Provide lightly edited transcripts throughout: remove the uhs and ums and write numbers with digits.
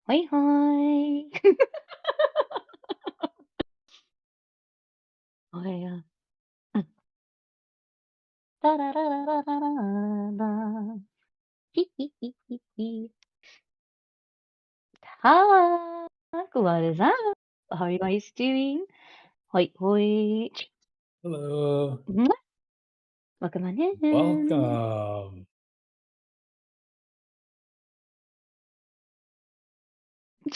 Hoi hoi. Oh yeah. Mm. Da-da-da-da-da-da-da. Hee, hee, hee, hee, hee. Hi. What is up? How are you guys doing? Hoi hoi. Hello. Mwah. Welcome on in. Welcome.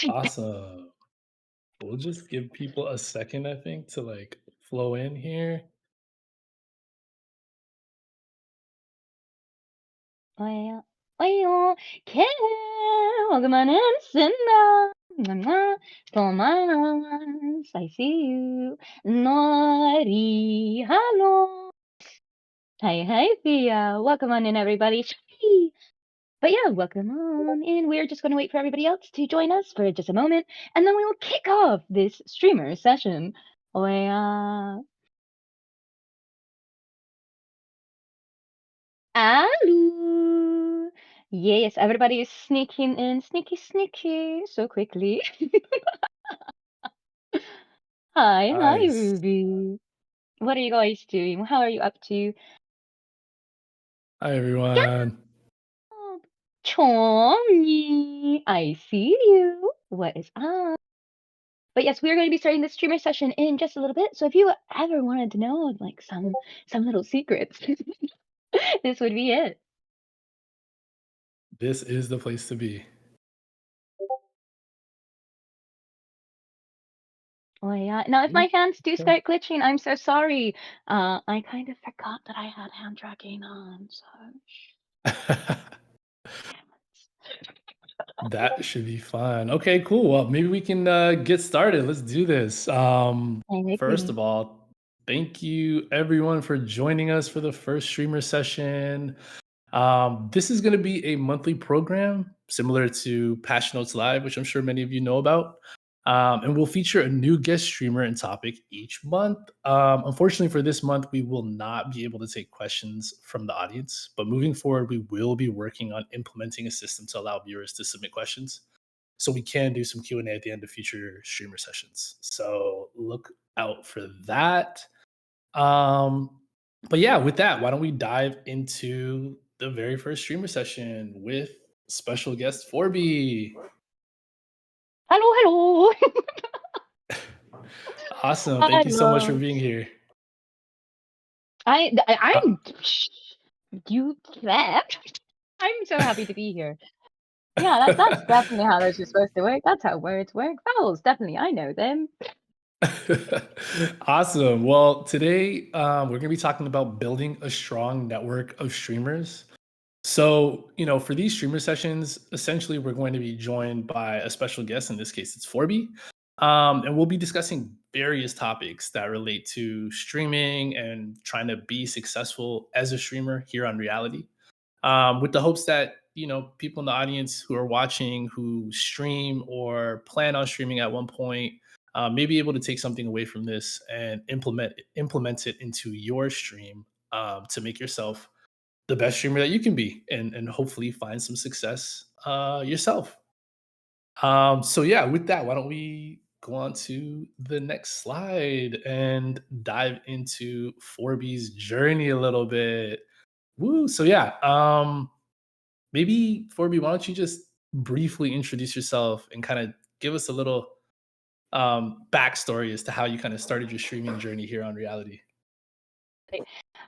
Awesome. We'll just give people a second, I think, to flow in here. Oh yeah. Oh yeah. Welcome on in, Cinda. Mwah. Thomas, I see you. Nori, hello. Hey, hey, Thea. Welcome on in, everybody. Shee. But yeah, welcome on in. We're just going to wait for everybody else to join us for just a moment, and then we will kick off this streamer session. Oh, yeah. Hello. Yes, everybody is sneaking in, sneaky, sneaky, so quickly. Hi, hi, Nice. Ruby. What are you guys doing? How are you up to? Hi, everyone. Yeah, Chongy, I see you. What is up? But yes, we're going to be starting the streamer session in just a little bit. So if you ever wanted to know like some little secrets, this would be it. This is the place to be. Oh yeah. Now if Ooh, my hands do okay. start glitching, I'm so sorry. I kind of forgot that I had hand tracking on, so damn That should be fun. Okay, cool. Well, maybe we can get started. Let's do this. First it. of all, thank you everyone for joining us for the first streamer session. This is going to be a monthly program similar to Passion Notes Live, which I'm sure many of you know about. And we'll feature a new guest streamer and topic each month. Unfortunately, for this month, we will not be able to take questions from the audience. But moving forward, we will be working on implementing a system to allow viewers to submit questions, so we can do some Q&A at the end of future streamer sessions. So look out for that. Um, but yeah, with that, why don't we dive into the very first streamer session with special guest Forby. Hello, hello. Awesome. Thank you so much for Hello. being here. Uh, I'm you clapped. I'm so happy to be here. Yeah, that's definitely how those are supposed to work. That's how words work. Vowels, definitely. I know them. Awesome. Well, today we're going to be talking about building a strong network of streamers. So, for these streamer sessions, essentially, we're going to be joined by a special guest. In this case, it's Forby. And we'll be discussing various topics that relate to streaming and trying to be successful as a streamer here on Reality. With the hopes that, people in the audience who are watching, who stream or plan on streaming at one point, may be able to take something away from this and implement it into your stream, to make yourself the best streamer that you can be, and hopefully find some success yourself. So yeah, with that, why don't we go on to the next slide and dive into Forby's journey a little bit. Woo! So yeah, maybe Forby, why don't you just briefly introduce yourself and kind of give us a little backstory as to how you kind of started your streaming journey here on Reality. Hi,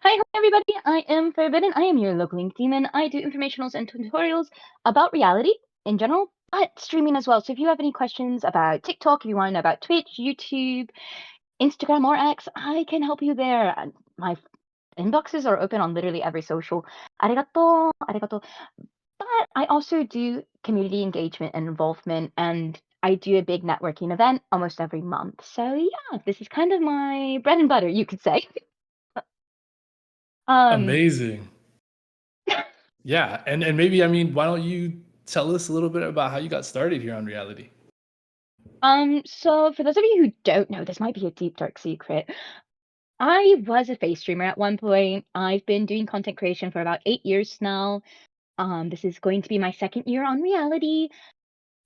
hi, everybody. I am Forbidden. I am your local link demon. I do informationals and tutorials about reality in general, but streaming as well. So if you have any questions about TikTok, if you want to know about Twitch, YouTube, Instagram, or X, I can help you there. And my inboxes are open on literally every social. Arigato, arigato. But I also do community engagement and involvement, and I do a big networking event almost every month. So yeah, this is kind of my bread and butter, you could say. Um, Amazing. Yeah, and maybe, I mean, why don't you tell us a little bit about how you got started here on Reality? so for those of you who don't know, this might be a deep dark secret. I was a face streamer at one point. I've been doing content creation for about 8 years now. This is going to be my second year on reality.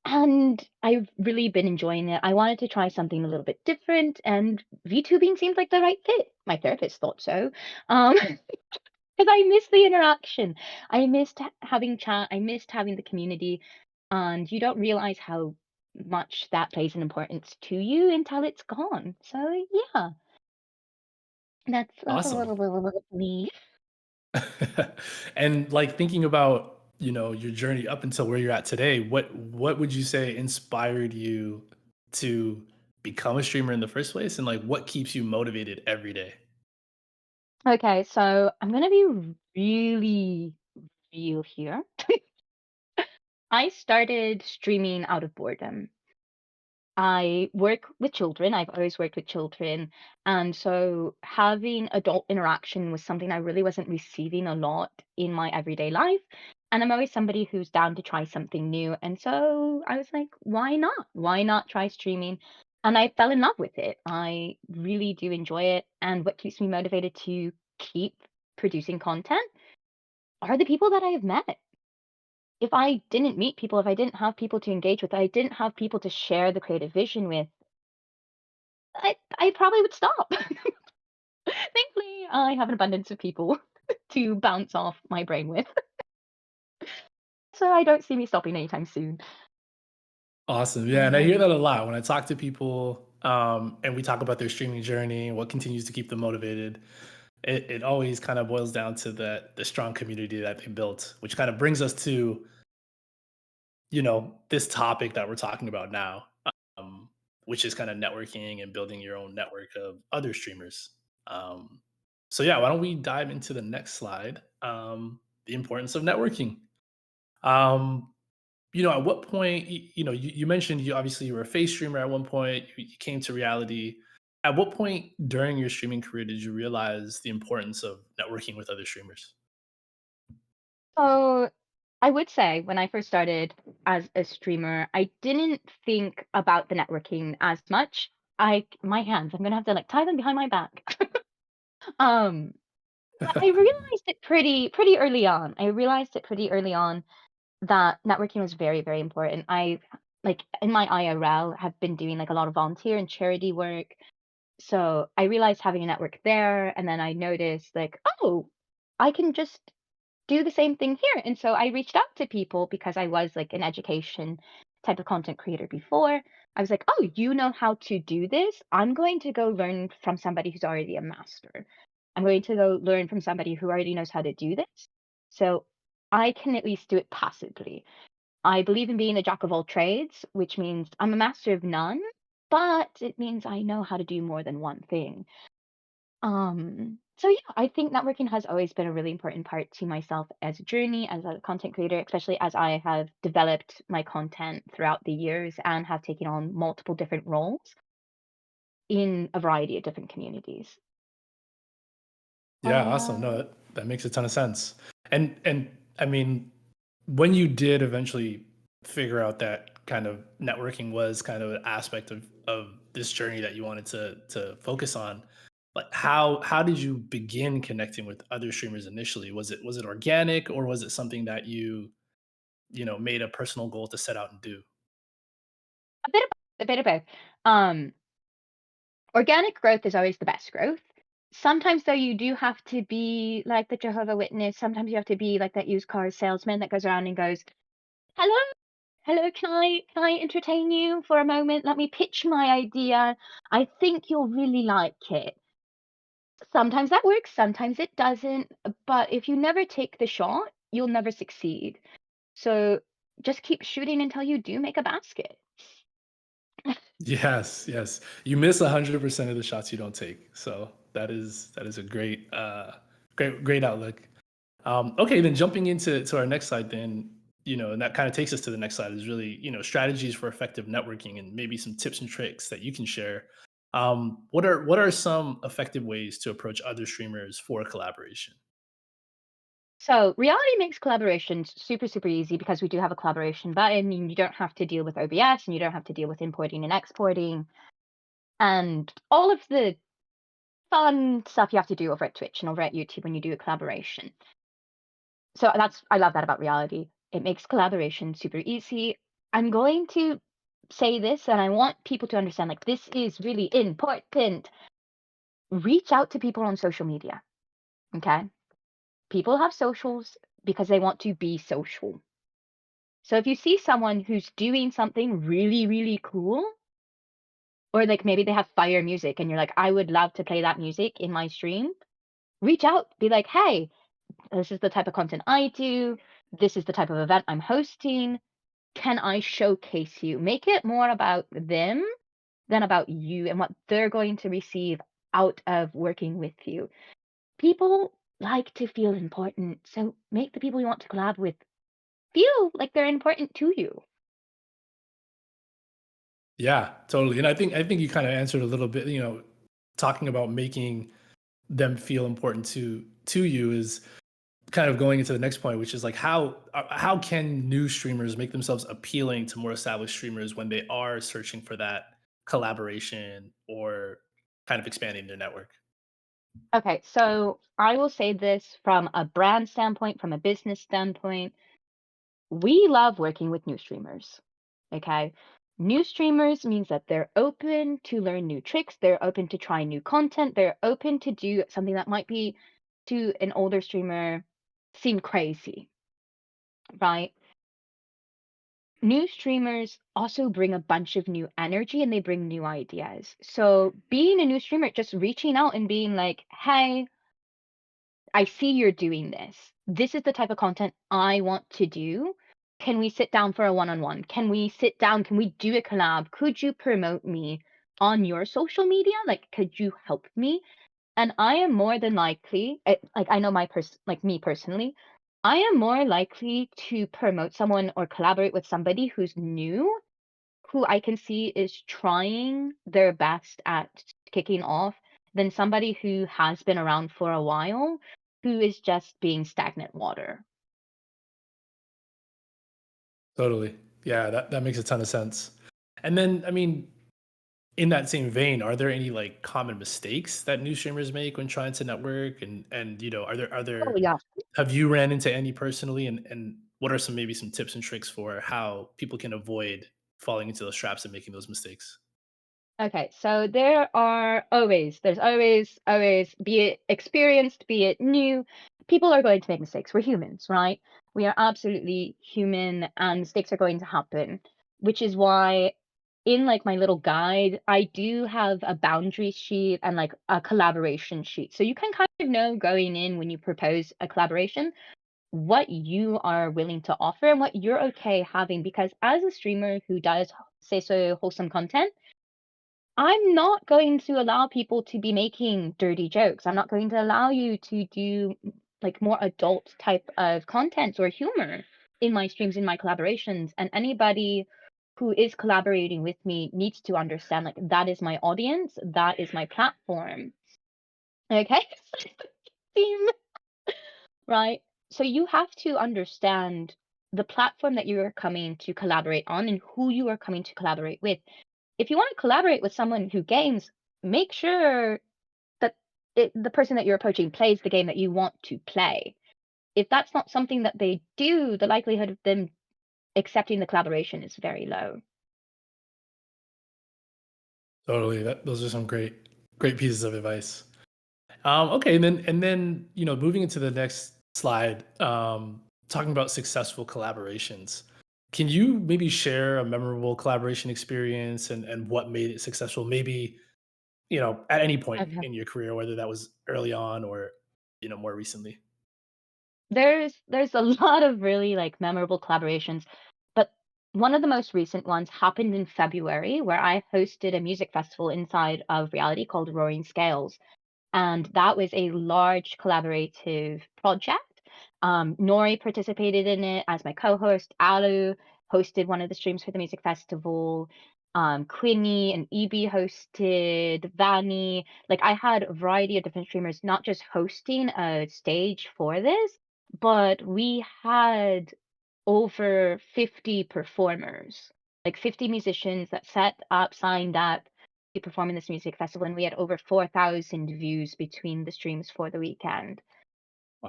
and I've really been enjoying it. I wanted to try something a little bit different, and VTubing seemed like the right fit. My therapist thought so. Because I miss the interaction. I missed having chat. I missed having the community, and you don't realize how much that plays an importance to you until it's gone. So yeah, that's a Awesome. little bit of me. And like thinking about, your journey up until where you're at today, what would you say inspired you to become a streamer in the first place? And like what keeps you motivated every day? Okay, so I'm gonna be really real here. I started streaming out of boredom. I work with children. I've always worked with children. And so having adult interaction was something I really wasn't receiving a lot in my everyday life. And I'm always somebody who's down to try something new. And so I was like, why not? Why not try streaming? And I fell in love with it. I really do enjoy it. And what keeps me motivated to keep producing content are the people that I have met. If I didn't meet people, if I didn't have people to engage with, I didn't have people to share the creative vision with, I probably would stop. Thankfully, I have an abundance of people to bounce off my brain with, so I don't see me stopping anytime soon. Awesome. Yeah, and I hear Um, that a lot when I talk to people, and we talk about their streaming journey and what continues to keep them motivated. It always kind of boils down to the strong community that they built, which kind of brings us to this topic that we're talking about now, um, which is kind of networking and building your own network of other streamers. Um, so yeah, why don't we dive into the next slide? The importance of networking. Um, at what point, you mentioned you obviously you were a face streamer at one point, you came to reality. At what point during your streaming career did you realize the importance of networking with other streamers? so I would say when I first started as a streamer, I didn't think about the networking as much. My hands, I'm gonna have to like tie them behind my back. Um, but I realized it pretty early on. I realized it pretty early on that networking was very, very important. I like in my IRL have been doing like a lot of volunteer and charity work. So I realized having a network there, and then I noticed like, oh, I can just do the same thing here. And so I reached out to people because I was like an education type of content creator before. I was like, oh, you know how to do this? I'm going to go learn from somebody who's already a master. I'm going to go learn from somebody who already knows how to do this. So I can at least do it passively. I believe in being a jack of all trades, which means I'm a master of none, but it means I know how to do more than one thing. So yeah, I think networking has always been a really important part to myself as a journey, as a content creator, especially as I have developed my content throughout the years and have taken on multiple different roles in a variety of different communities. Yeah, awesome. No, Uh, that makes a ton of sense. And I mean, when you did eventually figure out that kind of networking was kind of an aspect of this journey that you wanted to focus on, like how did you begin connecting with other streamers initially? Was it organic, or was it something that you made a personal goal to set out and do? a bit of a bit of both. Um, Organic growth is always the best growth. Sometimes though you do have to be like the Jehovah Witness. Sometimes you have to be like that used car salesman that goes around and goes, "Hello, hello, can I entertain you for a moment? Let me pitch my idea. I think you'll really like it." Sometimes that works, sometimes it doesn't, but if you never take the shot, you'll never succeed. So just keep shooting until you do make a basket. Yes, yes. You miss 100% of the shots you don't take. So that is a great outlook. Okay, then jumping into our next slide, then and that kind of takes us to the next slide is really strategies for effective networking and maybe some tips and tricks that you can share. What are some effective ways to approach other streamers for collaboration? So reality makes collaborations super, super easy because we do have a collaboration button and you don't have to deal with OBS and you don't have to deal with importing and exporting and all of the fun stuff you have to do over at Twitch and over at YouTube when you do a collaboration. So I love that about reality. It makes collaboration super easy. I'm going to say this, and I want people to understand, like, this is really important. Reach out to people on social media, okay? People have socials because they want to be social. So if you see someone who's doing something really, really cool, or like maybe they have fire music and you're like, I would love to play that music in my stream, reach out, be like, hey, this is the type of content I do. This is the type of event I'm hosting. Can I showcase you? Make it more about them than about you and what they're going to receive out of working with you. People like to feel important, so make the people you want to collab with feel like they're important to you. Yeah, totally. And I think you kind of answered a little bit, talking about making them feel important to you is kind of going into the next point, which is like how can new streamers make themselves appealing to more established streamers when they are searching for that collaboration or kind of expanding their network? Okay, so I will say this from a brand standpoint, from a business standpoint. We love working with new streamers. Okay. New streamers means that they're open to learn new tricks, they're open to try new content, they're open to do something that might be to an older streamer seem crazy, right? New streamers also bring a bunch of new energy and they bring new ideas. So being a new streamer, just reaching out and being like, hey, I see you're doing this. This is the type of content I want to do. Can we sit down for a one-on-one? Can we sit down? Can we do a collab? Could you promote me on your social media? Like, could you help me? And I am more than likely, like I know like me personally, I am more likely to promote someone or collaborate with somebody who's new, who I can see is trying their best at kicking off, than somebody who has been around for a while, who is just being stagnant water. Totally. Yeah, that makes a ton of sense. And then, I mean, in that same vein, are there any like common mistakes that new streamers make when trying to network? And are there Oh, yeah. have you ran into any personally? And what are some tips and tricks for how people can avoid falling into those traps and making those mistakes? Okay, so there's always, be it experienced, be it new, people are going to make mistakes. We're humans, right? We are absolutely human and mistakes are going to happen, which is why in like my little guide, I do have a boundary sheet and like a collaboration sheet. So you can kind of know going in when you propose a collaboration what you are willing to offer and what you're okay having. Because as a streamer who does say so wholesome content, I'm not going to allow people to be making dirty jokes. I'm not going to allow you to do like more adult type of content or humor in my streams, in my collaborations. And anybody who is collaborating with me needs to understand like that is my audience, that is my platform. Okay? Theme, right? So you have to understand the platform that you are coming to collaborate on and who you are coming to collaborate with. If you want to collaborate with someone who games, make sure that the person that you're approaching plays the game that you want to play. If that's not something that they do, the likelihood of them accepting the collaboration is very low. Totally. Those are some great pieces of advice. Okay, and then moving into the next slide, talking about successful collaborations. Can you maybe share a memorable collaboration experience and what made it successful? Maybe at any point Okay. in your career, whether that was early on or more recently. There's a lot of really like memorable collaborations, but one of the most recent ones happened in February where I hosted a music festival inside of reality called Roaring Scales. And that was a large collaborative project. Nori participated in it as my co-host. Alu hosted one of the streams for the music festival. Quinny and EB hosted. Vanny. Like I had a variety of different streamers, not just hosting a stage for this, but we had over 50 performers, like 50 musicians that set up, signed up to perform in this music festival. And we had over 4,000 views between the streams for the weekend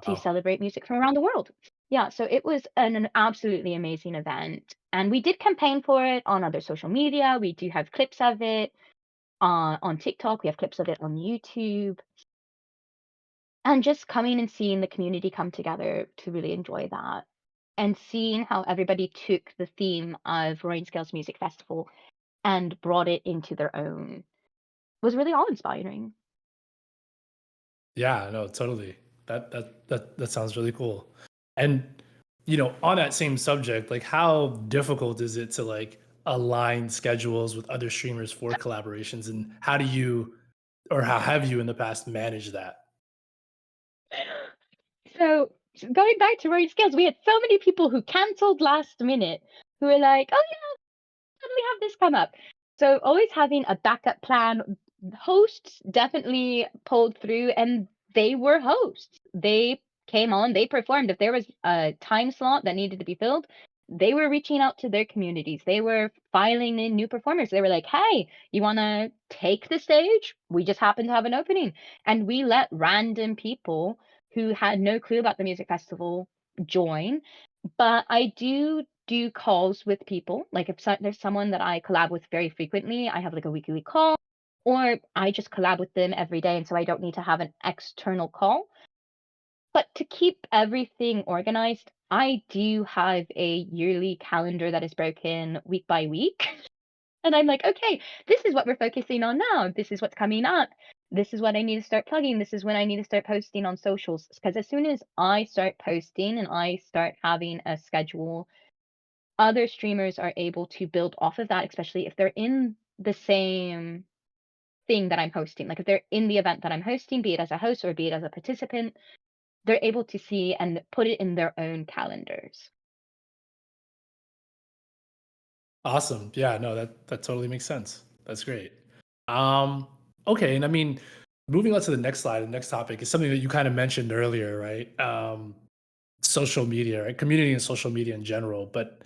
to Wow. celebrate music from around the world. Yeah, so it was an absolutely amazing event, and we did campaign for it on other social media. We do have clips of it on TikTok. We have clips of it on YouTube, and just coming and seeing the community come together to really enjoy that, and seeing how everybody took the theme of Roaring Scales Music Festival and brought it into their own was really awe-inspiring. Yeah, no, totally. That sounds really cool. And on that same subject, like how difficult is it to like align schedules with other streamers for collaborations and how do you or how have you in the past managed that? So going back to Roaring Scales, we had so many people who canceled last minute who were like, "Oh suddenly have this come up." So always having a backup plan. Hosts definitely pulled through and they were hosts. They came on, they performed. If there was a time slot that needed to be filled, they were reaching out to their communities. They were filing in new performers. They were like, "Hey, you want to take the stage? We just happen to have an opening." And we let random people who had no clue about the music festival join, but I do calls with people. Like if there's someone that I collab with very frequently, I have like a weekly call, or I just collab with them every day, and so I don't need to have an external call. But to keep everything organized, I do have a yearly calendar that is broken week by week. And I'm like, okay, this is what we're focusing on now. This is what's coming up. This is what I need to start plugging. This is when I need to start posting on socials. Because as soon as I start posting and I start having a schedule, other streamers are able to build off of that, especially if they're in the same thing that I'm hosting. Like if they're in the event that I'm hosting, be it as a host or be it as a participant, they're able to see and put it in their own calendars. Awesome. Yeah, no, that totally makes sense. That's great. Um, okay, and I mean, moving on to the next slide, the next topic is something that you kind of mentioned earlier, right? Social media, right? Community and social media in general. But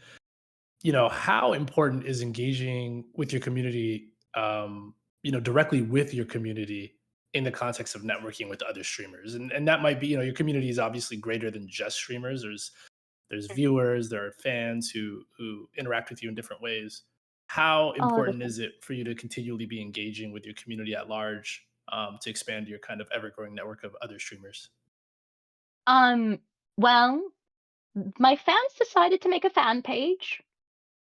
how important is engaging with your community, directly with your community in the context of networking with other streamers? And that might be, your community is obviously greater than just streamers. There's viewers, there are fans who interact with you in different ways. How Oh, important different. is it for you to continually be engaging with your community at large, to expand your kind of ever growing network of other streamers? Um, well, my fans decided to make a fan page.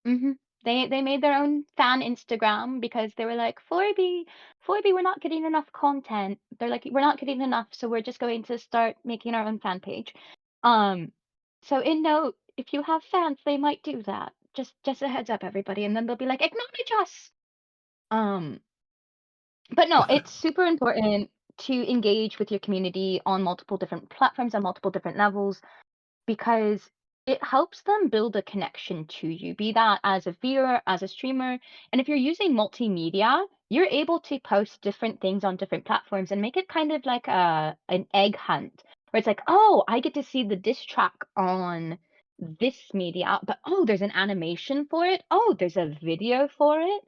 Mhm. They made their own fan Instagram because they were like, "4B, we're not getting enough content." They're like, "We're not getting enough, so we're just going to start making our own fan page." Um, so in note, if you have fans, they might do that. Just a heads up, everybody, and then they'll be like, "Acknowledge us." Um, but no, it's super important to engage with your community on multiple different platforms on multiple different levels because it helps them build a connection to you, be that as a viewer, as a streamer. And if you're using multimedia, you're able to post different things on different platforms and make it kind of like an egg hunt where it's like, oh, I get to see the diss track on this media, but oh, there's an animation for it. Oh, there's a video for it.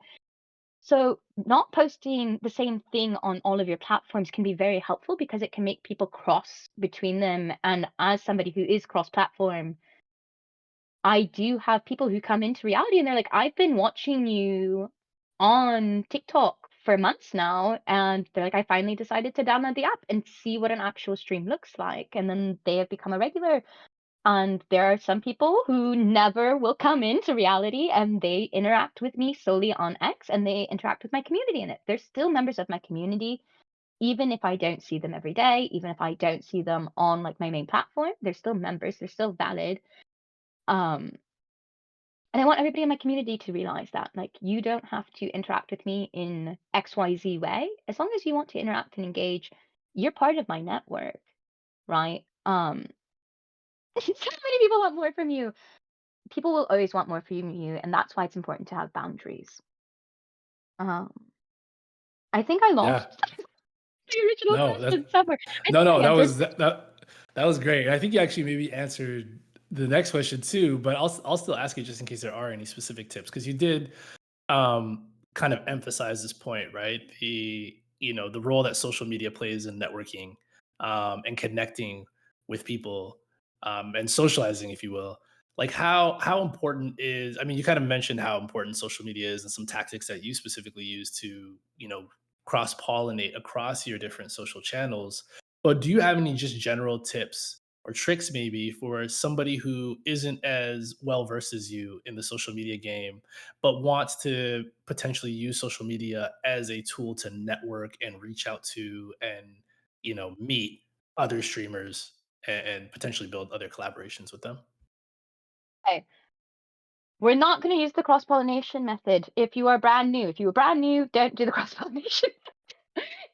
So, not posting the same thing on all of your platforms can be very helpful because it can make people cross between them. And as somebody who is cross platform, I do have people who come into reality and they're like, I've been watching you on TikTok for months now. And they're like, I finally decided to download the app and see what an actual stream looks like. And then they have become a regular. And there are some people who never will come into reality and they interact with me solely on X and they interact with my community in it. They're still members of my community, even if I don't see them every day, even if I don't see them on like my main platform, they're still members, they're still valid. Um, and I want everybody in my community to realize that like you don't have to interact with me in XYZ way. As long as you want to interact and engage, you're part of my network, right? So many people want more from you. People will always want more from you, and that's why it's important to have boundaries. Um, I think I Yeah. lost the original No, question that somewhere. I no, think no, I answered. that was great. I think you actually maybe answered the next question too, but I'll still ask you just in case there are any specific tips because you did kind of emphasize this point, right? The role that social media plays in networking and connecting with people. and socializing, if you will. Like how important is? I mean, you kind of mentioned how important social media is and some tactics that you specifically use to cross pollinate across your different social channels. But do you have any just general tips or tricks maybe for somebody who isn't as well versed as you in the social media game, but wants to potentially use social media as a tool to network and reach out to and meet other streamers and potentially build other collaborations with them? Okay. We're not going to use the cross pollination method if you are brand new. If you are brand new, don't do the cross pollination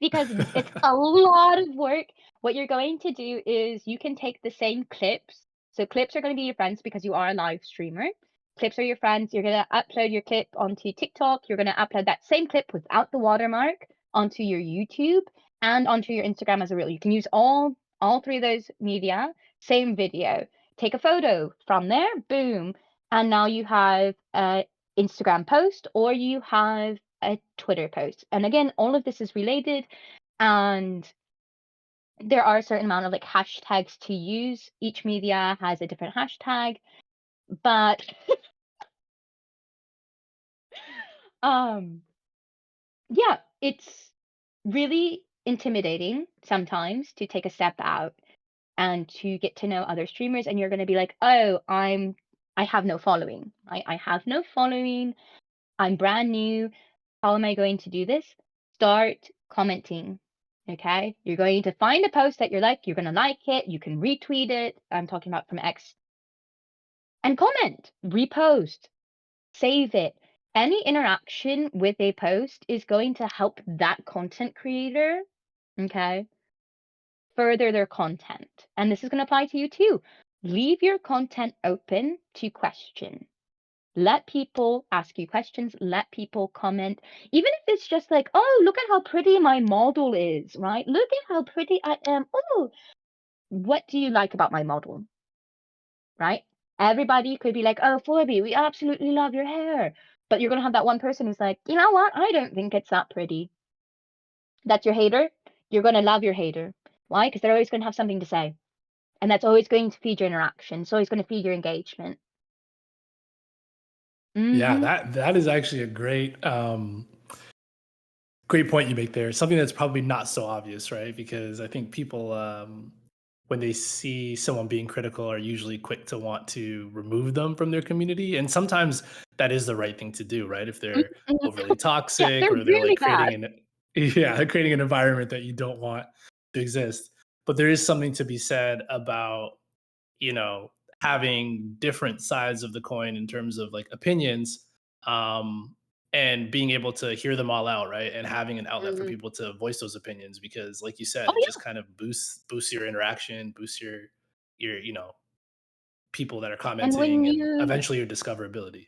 because it's a lot of work. What you're going to do is you can take the same clips. So clips are going to be your friends because you are a live streamer. Clips are your friends. You're going to upload your clip onto TikTok. You're going to upload that same clip without the watermark onto your YouTube and onto your Instagram as a reel. You can use all three of those media, same video. Take a photo from there, boom, and now you have a Instagram post or you have a Twitter post. And again, all of this is related and there are a certain amount of like hashtags to use. Each media has a different hashtag, but um yeah, it's really intimidating sometimes to take a step out and to get to know other streamers and you're going to be like, "Oh, I have no following. I have no following. I'm brand new. How am I going to do this?" Start commenting. Okay? You're going to find a post that you're going to like it, you can retweet it. I'm talking about from X and comment, repost, save it. Any interaction with a post is going to help that content creator, okay, further their content. And this is going to apply to you too. Leave your content open to question. Let people ask you questions, let people comment, even if it's just like, "Oh, look at how pretty my model is," right? "Look at how pretty I am. Oh, what do you like about my model?" Right? Everybody could be like, "Oh, Phoebe, we absolutely love your hair." But you're gonna have that one person who's like, "You know what? I don't think it's that pretty." That's your hater. You're gonna love your hater. Why? Because they're always gonna have something to say. And that's always going to feed your interaction. It's always gonna feed your engagement. Yeah, Mhm. that is actually a great point you make there. Something that's probably not so obvious, right? Because I think people, when they see someone being critical, are usually quick to want to remove them from their community. And sometimes that is the right thing to do, right? If Mhm, they're mhm. overly Yeah, toxic they're or they're really like bad. creating yeah, creating an environment that you don't want to exist. But there is something to be said about you know, having different sides of the coin in terms of like opinions, um, and being able to hear them all out, right? And having an outlet for Mhm. people to voice those opinions because, like you said, Oh, it just yeah, kind of boosts your interaction, boosts your people that are and when commenting, and you eventually your discoverability.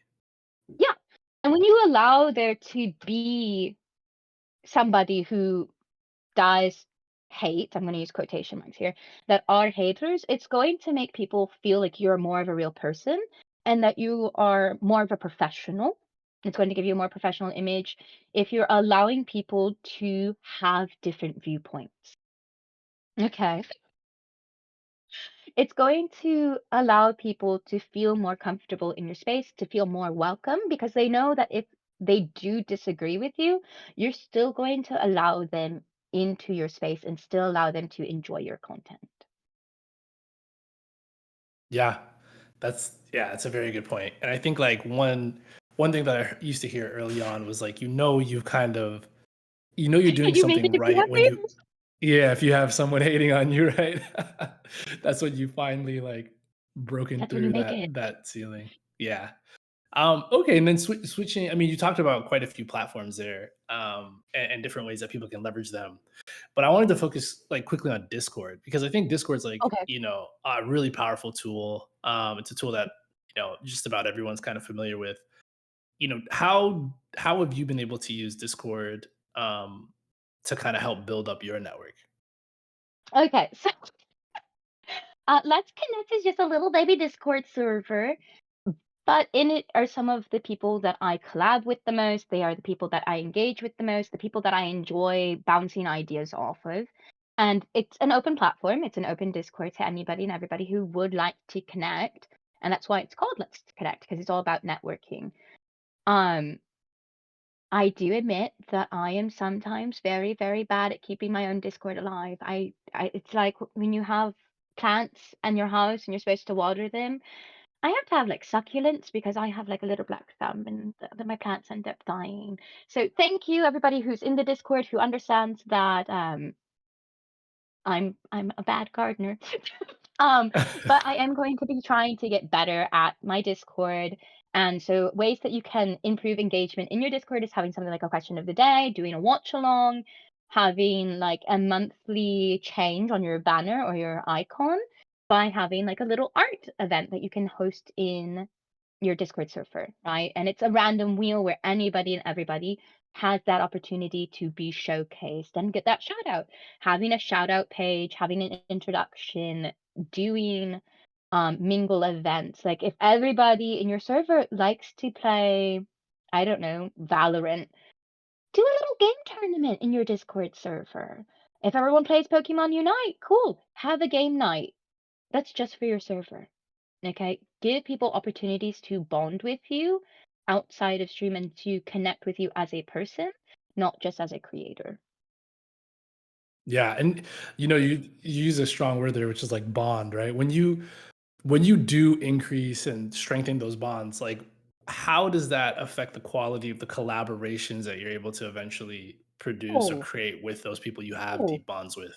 yeah, and when you allow there to be somebody who does hate, I'm gonna use quotation marks here, that are haters, it's going to make people feel like you're more of a real person and that you are more of a professional. It's going to give you a more professional image if you're allowing people to have different viewpoints. Okay. It's going to allow people to feel more comfortable in your space, to feel more welcome because they know that if they do disagree with you, you're still going to allow them into your space and still allow them to enjoy your content. Yeah, that's a very good point. And I think like one thing that I used to hear early on was like you're doing You make it something if you right have when you haters. yeah, if you have someone hating on you, right? That's when you finally, like, broken That's when you through make it. that ceiling. Yeah. Okay, and then switching I mean, you talked about quite a few platforms there, and different ways that people can leverage them. But I wanted to focus, like, quickly on Discord because I think Discord's, like, Okay. a really powerful tool. It's a tool that, just about everyone's kind of familiar with. How have you been able to use Discord, to kinda help build up your network? Okay. So Let's Connect is just a little baby Discord server. But in it are some of the people that I collab with the most. They are the people that I engage with the most, the people that I enjoy bouncing ideas off of. And it's an open platform. It's an open Discord to anybody and everybody who would like to connect. And that's why it's called Let's Connect, because it's all about networking. Um, I do admit that I am sometimes very, very bad at keeping my own Discord alive. It's like when you have plants in your house and you're supposed to water them. I have to have like succulents because I have like a little black thumb and my plants end up dying. So thank you everybody who's in the Discord who understands that I'm a bad gardener. Um, but I am going to be trying to get better at my Discord. And so ways that you can improve engagement in your Discord is having something like a question of the day, doing a watch along, having like a monthly change on your banner or your icon by having like a little art event that you can host in your Discord server, right? And it's a random wheel where anybody and everybody has that opportunity to be showcased and get that shout out. Having a shout out page, having an introduction, doing mingle events. Like if everybody in your server likes to play, I don't know, Valorant, do a little game tournament in your Discord server. If everyone plays Pokemon Unite, cool. Have a game night. That's just for your server. Okay, give people opportunities to bond with you outside of stream and to connect with you as a person, not just as a creator. Yeah, and you use a strong word there, which is like bond, right? When you do increase and strengthen those bonds, like how does that affect the quality of the collaborations that you're able to eventually produce or Oh, create with those people you have oh. deep bonds with?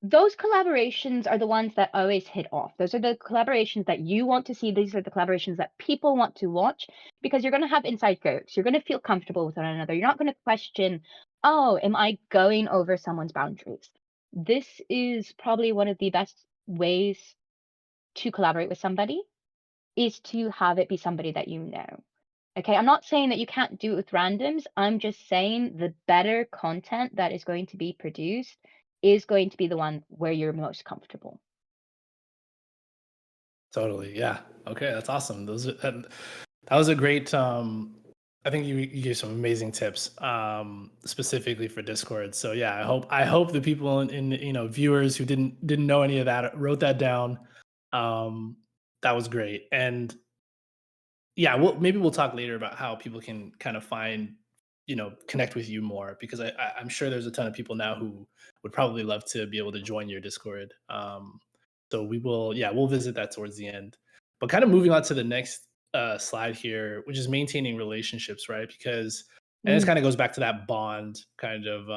Those collaborations are the ones that always hit off. Those are the collaborations that you want to see. These are the collaborations that people want to watch because you're going to have inside jokes. You're going to feel comfortable with one another. You're not going to question, oh, am I going over someone's boundaries? This is probably one of the best ways to collaborate with somebody is to have it be somebody that you know. Okay, I'm not saying that you can't do it with randoms. I'm just saying the better content that is going to be produced is going to be the one where you're most comfortable. Totally. Yeah. Okay, that's awesome. That was a great I think you gave some amazing tips specifically for Discord. So yeah, I hope the people in viewers who didn't know any of that wrote that down. Um that was great. And yeah, maybe we'll talk later about how people can kind of find, connect with you more because I'm sure there's a ton of people now who would probably love to be able to join your Discord. So yeah, we'll visit that towards the end. But kind of moving on to the next slide here, which is maintaining relationships, right? Because and this Mm. kind of goes back to that bond kind of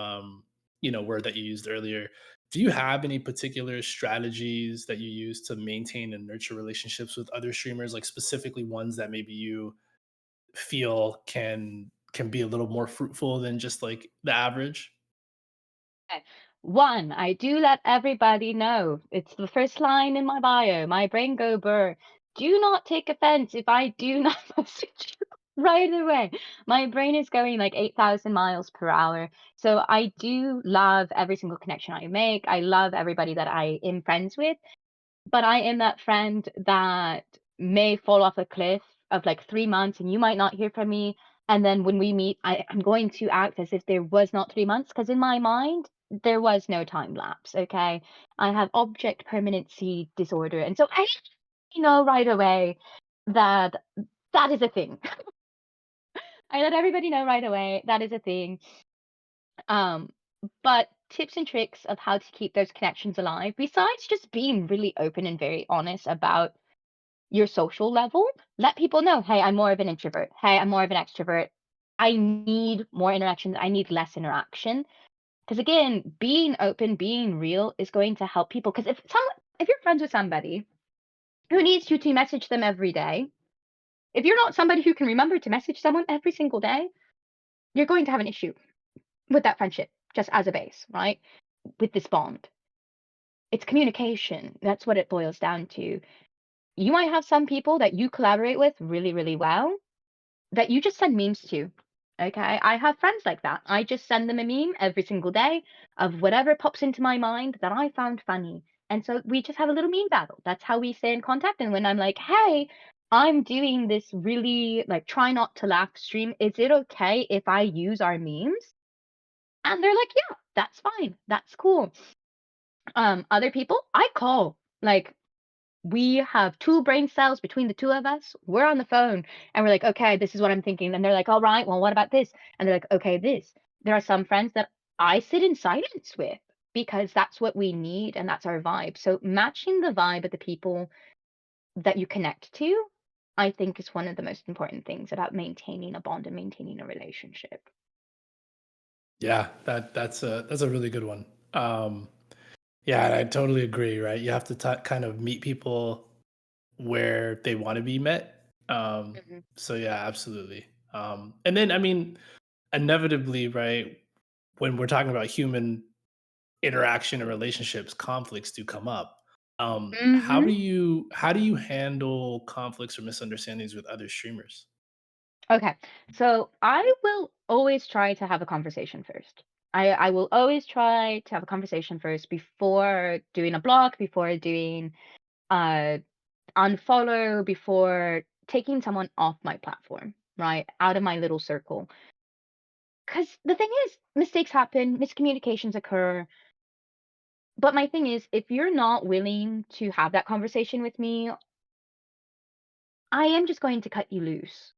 word that you used earlier. Do you have any particular strategies that you use to maintain and nurture relationships with other streamers, like specifically ones that maybe you feel can be a little more fruitful than just like the average? Okay. One, I do let everybody know. It's the first line in my bio. My brain go burr. Do not take offense if I do not message you right away. My brain is going like 8,000 miles per hour. So I do love every single connection I make. I love everybody that I am friends with. But I am that friend that may fall off a cliff of like 3 months and you might not hear from me. And then when we meet, I'm going to act as if there was not 3 months because in my mind, there was no time lapse. Okay. I have object permanency disorder. And so I know right away that that is a thing. I let everybody know right away that is a thing. Um, but tips and tricks of how to keep those connections alive, besides just being really open and very honest about your social level, let people know, hey, I'm more of an introvert. Hey, I'm more of an extrovert. I need more interaction. I need less interaction. Because again, being open, being real is going to help people. Because if you're friends with somebody who needs you to message them every day, if you're not somebody who can remember to message someone every single day, you're going to have an issue with that friendship, just as a base, right? With this bond. It's communication. That's what it boils down to. You might have some people that you collaborate with really, really well that you just send memes to. Okay. I have friends like that. I just send them a meme every single day of whatever pops into my mind that I found funny. And so we just have a little meme battle. That's how we stay in contact. And when I'm like, hey, I'm doing this really like try not to laugh stream, is it okay if I use our memes? And they're like, yeah, that's fine. That's cool. Other people, I call. Like, we have 2 brain cells between the 2 of us. We're on the phone and we're like, "Okay, this is what I'm thinking." And they're like, "All right, well, what about this?" And they're like, "Okay, this." There are some friends that I sit in silence with because that's what we need and that's our vibe. So matching the vibe of the people that you connect to, I think is one of the most important things about maintaining a bond and maintaining a relationship. Yeah, that's a really good one. Yeah, and I totally agree, right? You have to kind of meet people where they want to be met. Mhm. So yeah, absolutely. And then I mean, inevitably, right, when we're talking about human interaction and relationships, conflicts do come up. Mhm. How do you handle conflicts or misunderstandings with other streamers? Okay. So I will always try to have a conversation first. I will always try to have a conversation first before doing a block, before doing uh unfollow, before taking someone off my platform, right? Out of my little circle. Cuz the thing is, mistakes happen, miscommunications occur. But my thing is, if you're not willing to have that conversation with me, I am just going to cut you loose.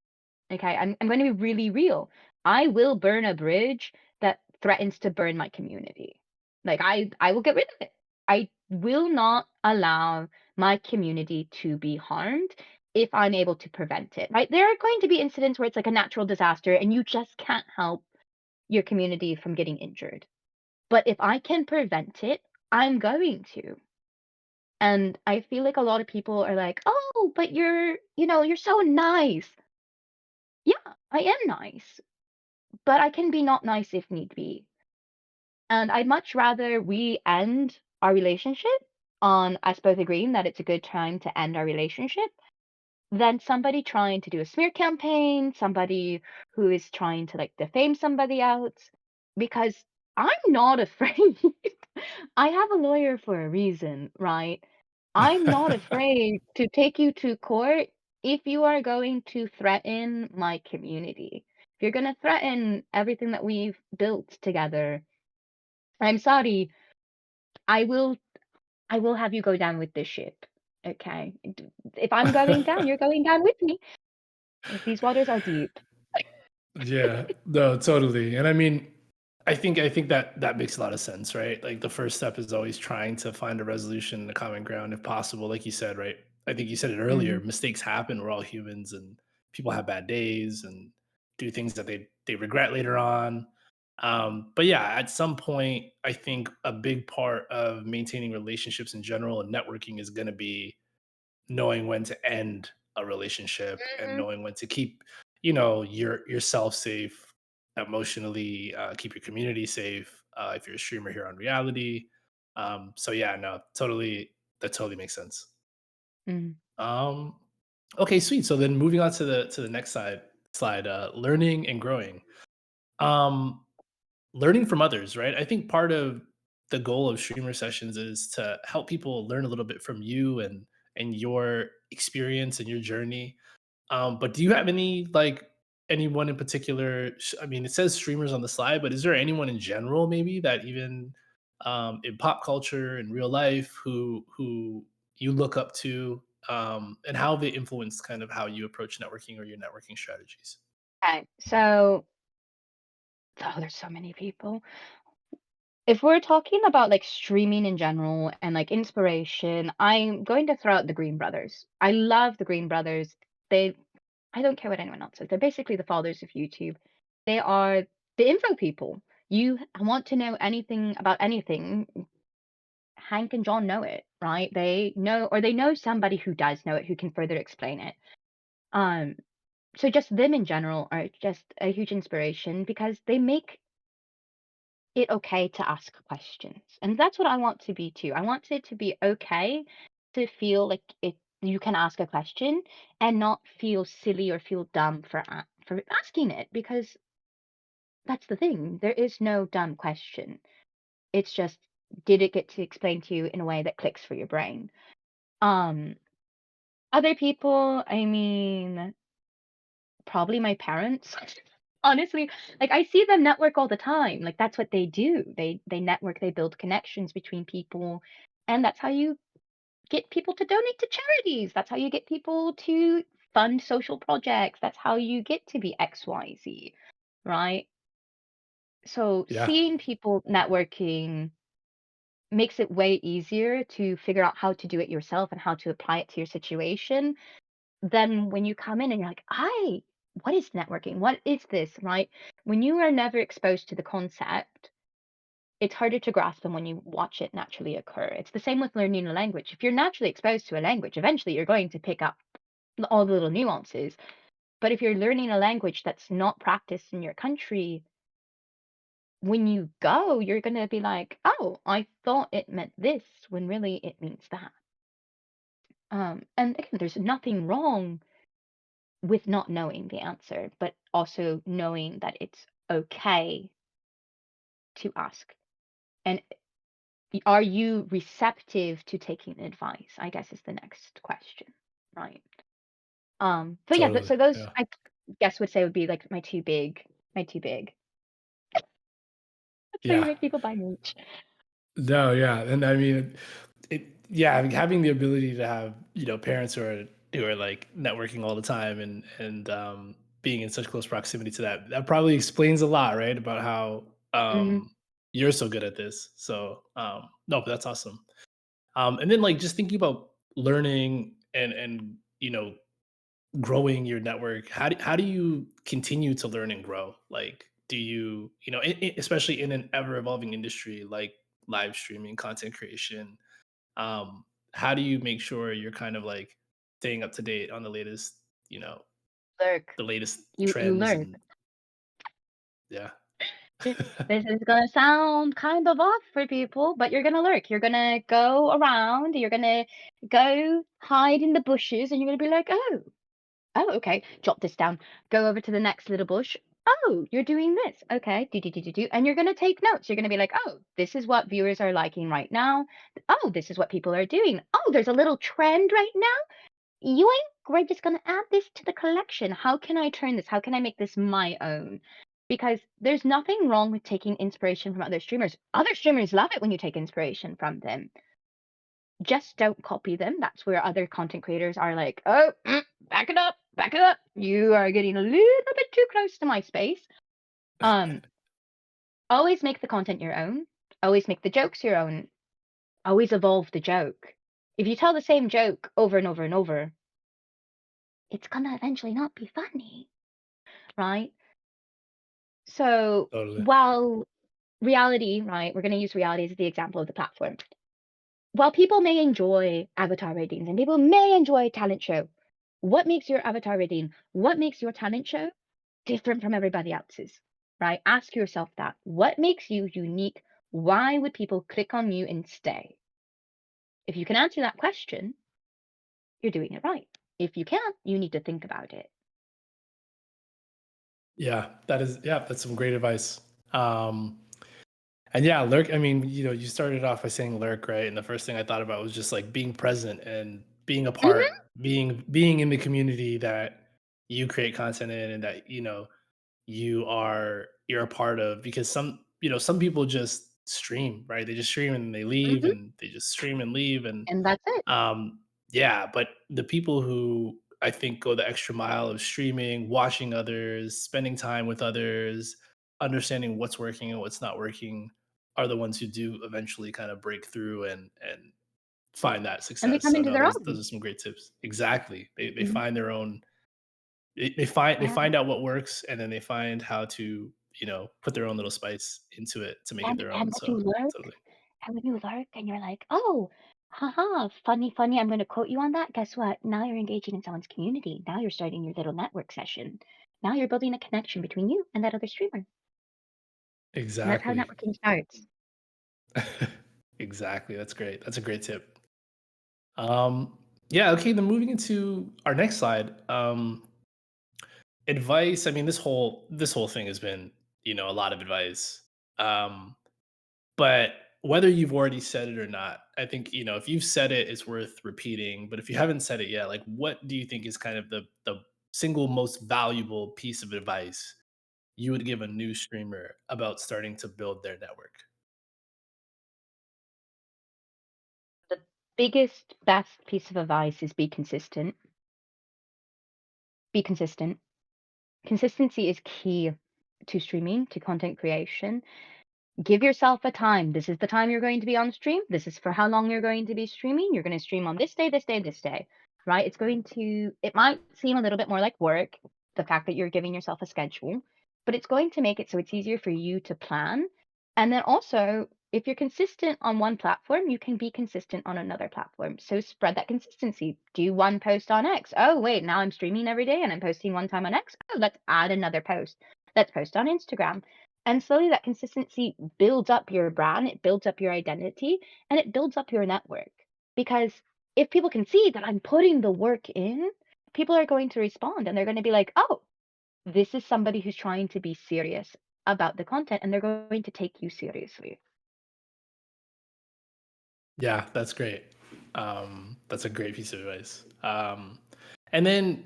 Okay, I'm going to be really real. I will burn a bridge that threatens to burn my community. Like I will get rid of it. I will not allow my community to be harmed if I'm able to prevent it. Right? There are going to be incidents where it's like a natural disaster and you just can't help your community from getting injured. But if I can prevent it, I'm going to. And I feel like a lot of people are like, "Oh, but you're so nice." Yeah, I am nice. But I can be not nice if need be. And I'd much rather we end our relationship on us both agreeing that it's a good time to end our relationship than somebody trying to do a smear campaign, somebody who is trying to like defame somebody else. Because I'm not afraid. I have a lawyer for a reason, right? I'm not afraid to take you to court if you are going to threaten my community. If you're going to threaten everything that we've built together, I'm sorry. I will I will have you go down with this ship. Okay? If I'm going down, you're going down with me. These waters are deep. Yeah, no, totally. And I mean, I think that that makes a lot of sense, right? Like the first step is always trying to find a resolution and a common ground if possible. Like you said, right? I think you said it earlier, Mhm. mistakes happen, we're all humans and people have bad days and do things that they regret later on. But yeah, at some point, I think a big part of maintaining relationships in general and networking is going to be knowing when to end a relationship and Mhm. knowing when to keep yourself safe emotionally, keep your community safe, if you're a streamer here on reality. So yeah, no, totally, that totally makes sense. Mhm. um okay, sweet. So then moving on to the next slide, learning and growing. um Learning from others, right? I think part of the goal of streamer sessions is to help people learn a little bit from you and your experience and your journey. But do you have any like anyone in particular? I mean, it says streamers on the slide, but is there anyone in general maybe that even in pop culture and real life who you look up to, and how they influence kind of how you approach networking or your networking strategies? Okay. So, oh, there's so many people. If we're talking about like streaming in general and like inspiration, I'm going to throw out the Green Brothers. I love the Green Brothers. They, I don't care what anyone else says. They're basically the fathers of YouTube. They are the info people. You want to know anything about anything, Hank and John know it, right? They know, or they know somebody who does know it who can further explain it. Um, so just them in general are just a huge inspiration because they make it okay to ask questions. And that's what I want to be too. I want it to be okay to feel like you can ask a question and not feel silly or feel dumb for asking it because that's the thing. There is no dumb question. It's just did it get to explain to you in a way that clicks for your brain? Um Other people, I mean, probably my parents. Honestly, like, I see them network all the time, like, that's what they do. They network, they build connections between people, and that's how you get people to donate to charities, that's how you get people to fund social projects, that's how you get to be XYZ, right? So, Yeah, seeing people networking makes it way easier to figure out how to do it yourself and how to apply it to your situation than when you come in and you're like, "I what is networking? What is this?" Right? When you are never exposed to the concept, it's harder to grasp than when you watch it naturally occur. It's the same with learning a language. If you're naturally exposed to a language, eventually you're going to pick up all the little nuances. But if you're learning a language that's not practiced in your country, when you go, you're gonna be like, "Oh, I thought it meant this," when really it means that. And again, there's nothing wrong with not knowing the answer, but also knowing that it's okay to ask. And are you receptive to taking advice? I guess is the next question, right? But yeah, totally. so those Yeah. I guess would say would be like my two big. That's how you Yeah. make people buy merch. No, yeah, and I mean, yeah, I mean, having the ability to have, parents who are, like, networking all the time and being in such close proximity to that probably explains a lot, right, about how, Mhm. you're so good at this. So, no, but that's awesome. And then, like, just thinking about learning and, growing your network, how do you continue to learn and grow? Like, do you, especially in an ever evolving industry like live streaming, content creation, um, how do you make sure you're kind of like staying up to date on you know, Lurk. the latest You trends lurk. and yeah. This is gonna sound kind of off for people, but you're gonna lurk. You're gonna go around, you're gonna go hide in the bushes, and you're gonna be like, "Oh, oh, okay, jot this down. Go over to the next little bush. Oh, you're doing this. Okay, do. And you're going to take notes. You're going to be like, oh, this is what viewers are liking right now. Oh, this is what people are doing. Oh, there's a little trend right now. Yoink, we're just going to add this to the collection. How can I turn this? How can I make this my own? Because there's nothing wrong with taking inspiration from other streamers. Other streamers love it when you take inspiration from them. Just don't copy them. That's where other content creators are like, "Oh, back it up, back it up. You are getting a little bit too close to my space." Um, Always make the content your own. Always make the jokes your own. Always evolve the joke. If you tell the same joke over and over and over, it's gonna eventually not be funny, right? So Totally. while reality, right, we're gonna use reality as the example of the platform. While people may enjoy avatar ratings and people may enjoy talent show, what makes your avatar rating, what makes your talent show different from everybody else's, right? Ask yourself that. What makes you unique? Why would people click on you and stay? If you can answer that question, you're doing it right. If you can't, you need to think about it. Yeah, that's some great advice. And yeah, lurk. I mean, you started off by saying lurk, right? And the first thing I thought about was just like being present and being a part, Mhm, being in the community that you create content in, and that you're a part of. Because some people just stream, right? They just stream and they leave, mhm, and they just stream and leave, and and that's it. yeah. But the people who I think go the extra mile of streaming, watching others, spending time with others, understanding what's working and what's not working, are the ones who do eventually kind of break through and find that And they success. come So into no, their those own. are some great tips. Exactly. They Mhm, find their own. They yeah. find out what works, and then they find how to put their own little spice into it to make it their And own. when So you lurk, totally. and you're like, "Oh, haha, funny, funny, I'm gonna quote you on that." Guess what? Now you're engaging in someone's community. Now you're starting your little network session. Now you're building a connection between you and that other streamer. And that's how Exactly. networking starts. Exactly. That's great. That's a great tip. Yeah, okay, then moving into our next slide. Advice, I mean, this whole thing has been, a lot of advice. Um, but whether you've already said it or not, I think, if you've said it, it's worth repeating. But if you haven't said it yet, like what do you think is kind of the single most valuable piece of advice you would give a new streamer about starting to build their network? The biggest, best piece of advice is be consistent. Be consistent. Consistency is key to streaming, to content creation. Give yourself a time. This is the time you're going to be on stream. This is for how long you're going to be streaming. You're going to stream on this day, this day, this day, right? It might seem a little bit more like work, the fact that you're giving yourself a schedule, but it's going to make it so it's easier for you to plan. And then also, if you're consistent on one platform, you can be consistent on another platform. So spread that consistency. Do one post on X. Oh, wait, now I'm streaming every day and I'm posting one time on X. Oh, let's add another post. Let's post on Instagram. And slowly that consistency builds up your brand, it builds up your identity, and it builds up your network. Because if people can see that I'm putting the work in, people are going to respond and they're going to be like, oh, this is somebody who's trying to be serious about the content and they're going to take you seriously. Yeah, that's great. That's a great piece of advice. And then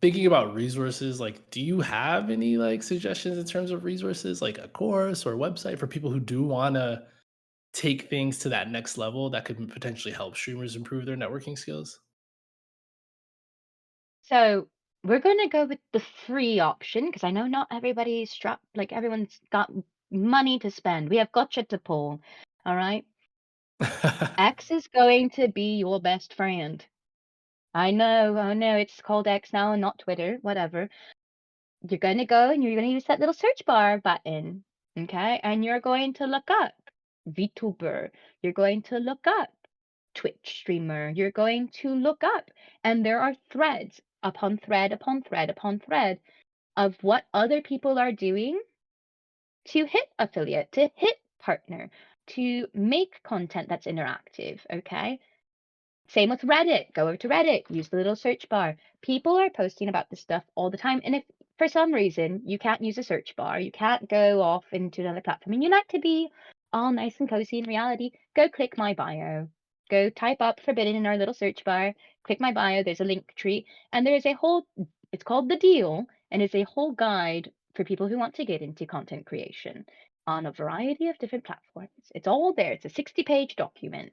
thinking about resources, like, do you have any like suggestions in terms of resources, like a course or a website for people who do want to take things to that next level that could potentially help streamers improve their networking skills? So we're going to go with the free option because I know not everybody's strapped, like everyone's got money to spend. We have gotcha to pull. All right. X is going to be your best friend. I know, it's called X now and not Twitter, whatever. You're gonna go and you're gonna use that little search bar button, okay? And you're going to look up VTuber. You're going to look up Twitch streamer. You're going to look up, and there are threads upon thread upon thread upon thread of what other people are doing to hit affiliate, to hit partner, to make content that's interactive, okay? Same with Reddit. Go over to Reddit, use the little search bar. People are posting about this stuff all the time. And if for some reason you can't use a search bar, you can't go off into another platform, and you like to be all nice and cozy in reality, go click my bio. Go type up Forbidden in our little search bar, click my bio, there's a link tree, and there's a whole, it's called The Deal, and it's a whole guide for people who want to get into content creation on a variety of different platforms. It's all there. It's a 60-page document.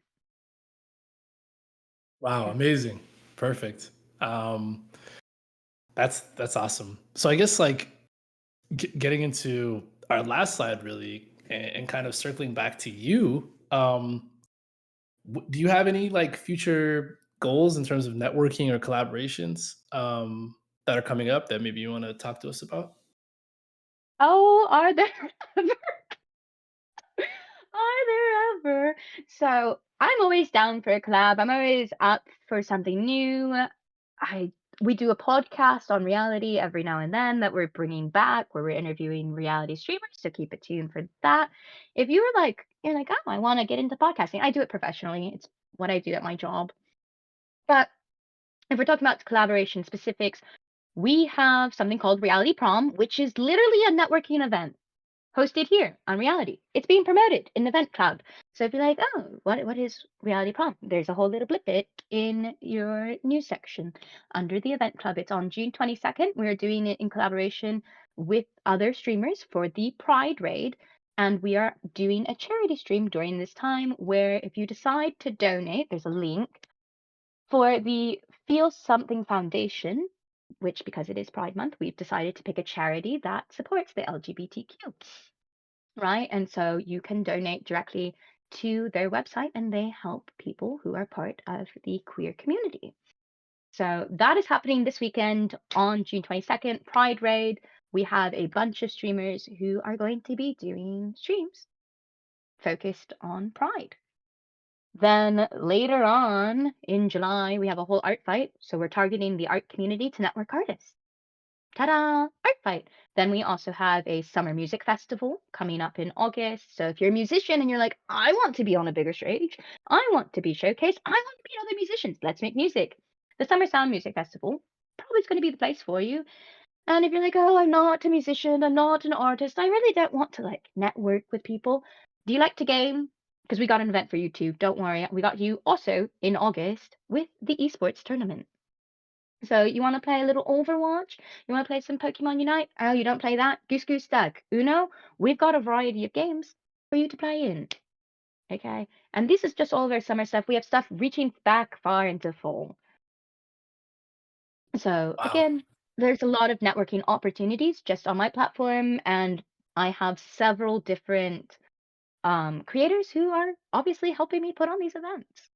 Wow, amazing. Perfect. Um, that's awesome. So I guess like getting into our last slide really and kind of circling back to you, do you have any like future goals in terms of networking or collaborations that are coming up that maybe you want to talk to us about? Oh, are there Are there ever? So I'm always down for a collab. I'm always up for something new. I We do a podcast on reality every now and then that we're bringing back, where we're interviewing reality streamers. So keep it tuned for that. If you're like, oh, I want to get into podcasting. I do it professionally. It's what I do at my job. But if we're talking about collaboration specifics, we have something called Reality Prom, which is literally a networking event hosted here on Reality. It's being promoted in Event Cloud. So if you're like, oh, what is Reality Prom? There's a whole little blip it in your news section under the Event Club. It's on June 22nd. We're doing it in collaboration with other streamers for the Pride Raid. And we are doing a charity stream during this time where if you decide to donate, there's a link for the Feel Something Foundation, which because it is Pride Month, we've decided to pick a charity that supports the LGBTQ, right? And so you can donate directly to their website and they help people who are part of the queer community. So that is happening this weekend on June 22nd, Pride Raid. We have a bunch of streamers who are going to be doing streams focused on Pride. Then later on in July, we have a whole art fight. So we're targeting the art community to network artists. Ta-da! Art fight. Then we also have a summer music festival coming up in August. So if you're a musician and you're like, I want to be on a bigger stage, I want to be showcased, I want to be other musicians, let's make music. The Summer Sound Music Festival probably is going to be the place for you. And if you're like, oh, I'm not a musician, I'm not an artist, I really don't want to like network with people. Do you like to game? Because we got an event for you too. Don't worry, we got you also in August with the esports tournament. So you want to play a little Overwatch? You want to play some Pokemon Unite? Oh, you don't play that? Goose Goose Duck. Uno? We've got a variety of games for you to play in. Okay. And this is just all of our summer stuff. We have stuff reaching back far into fall. So Wow. again, there's a lot of networking opportunities just on my platform, and I have several different creators who are obviously helping me put on these events.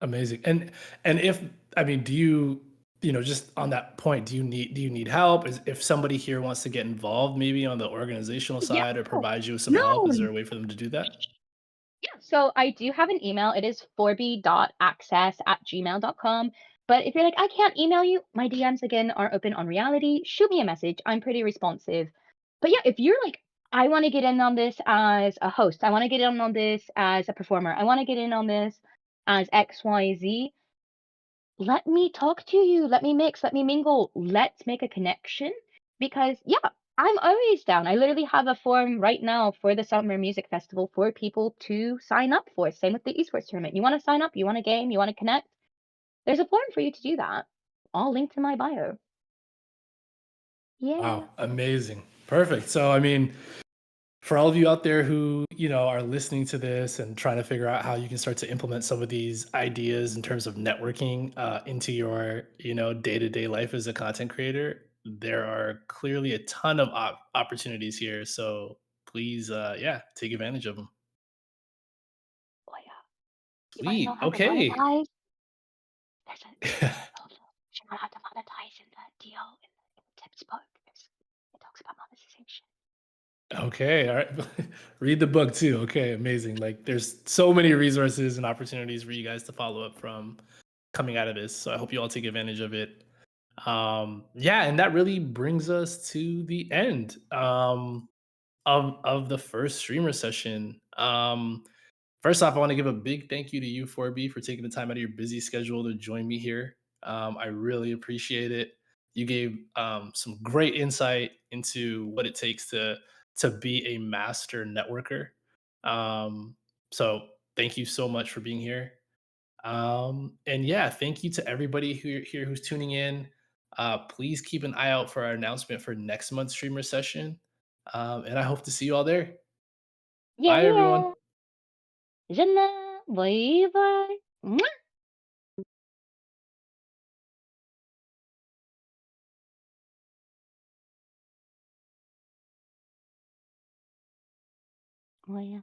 Amazing. And if I mean, do you just on that point, do you need help? Is if somebody here wants to get involved maybe on the organizational Yeah. side or provide you with some No. help, is there a way for them to do that? Yeah, so I do have an email. It is forby.access@gmail.com. But if you're like, I can't email you, my DMs again are open on reality. Shoot me a message. I'm pretty responsive. But yeah, if you're like, I want to get in on this as a host, I want to get in on this as a performer, I want to get in on this as XYZ, let me talk to you. Let me mix, let me mingle. Let's make a connection because, yeah, I'm always down. I literally have a form right now for the Summer Music Festival for people to sign up for. Same with the esports tournament. You want to sign up, you want a game, you want to connect. There's a form for you to do that. All linked in my bio. Yeah. Wow, amazing. Perfect. So I mean, for all of you out there who, are listening to this and trying to figure out how you can start to implement some of these ideas in terms of networking into your, day-to-day life as a content creator, there are clearly a ton of opportunities here. So please, yeah, take advantage of them. Oh, yeah. You want to know Sweet. how to Okay. monetize? There's a also, you know how to monetize in the deal in the tips book. It talks about monetization. Okay, all right. Read the book too. Okay, amazing. Like there's so many resources and opportunities for you guys to follow up from coming out of this. So I hope you all take advantage of it. Yeah, and that really brings us to the end of the first streamer session. First off, I want to give a big thank you to you, 4B, for taking the time out of your busy schedule to join me here. I really appreciate it. You gave some great insight into what it takes to be a master networker. Um, so thank you so much for being here. And yeah, thank you to everybody here who's tuning in. Please keep an eye out for our announcement for next month's streamer session. And I hope to see you all there. Yeah, Bye, everyone. yeah. Jenna, bye bye. Oh, yeah.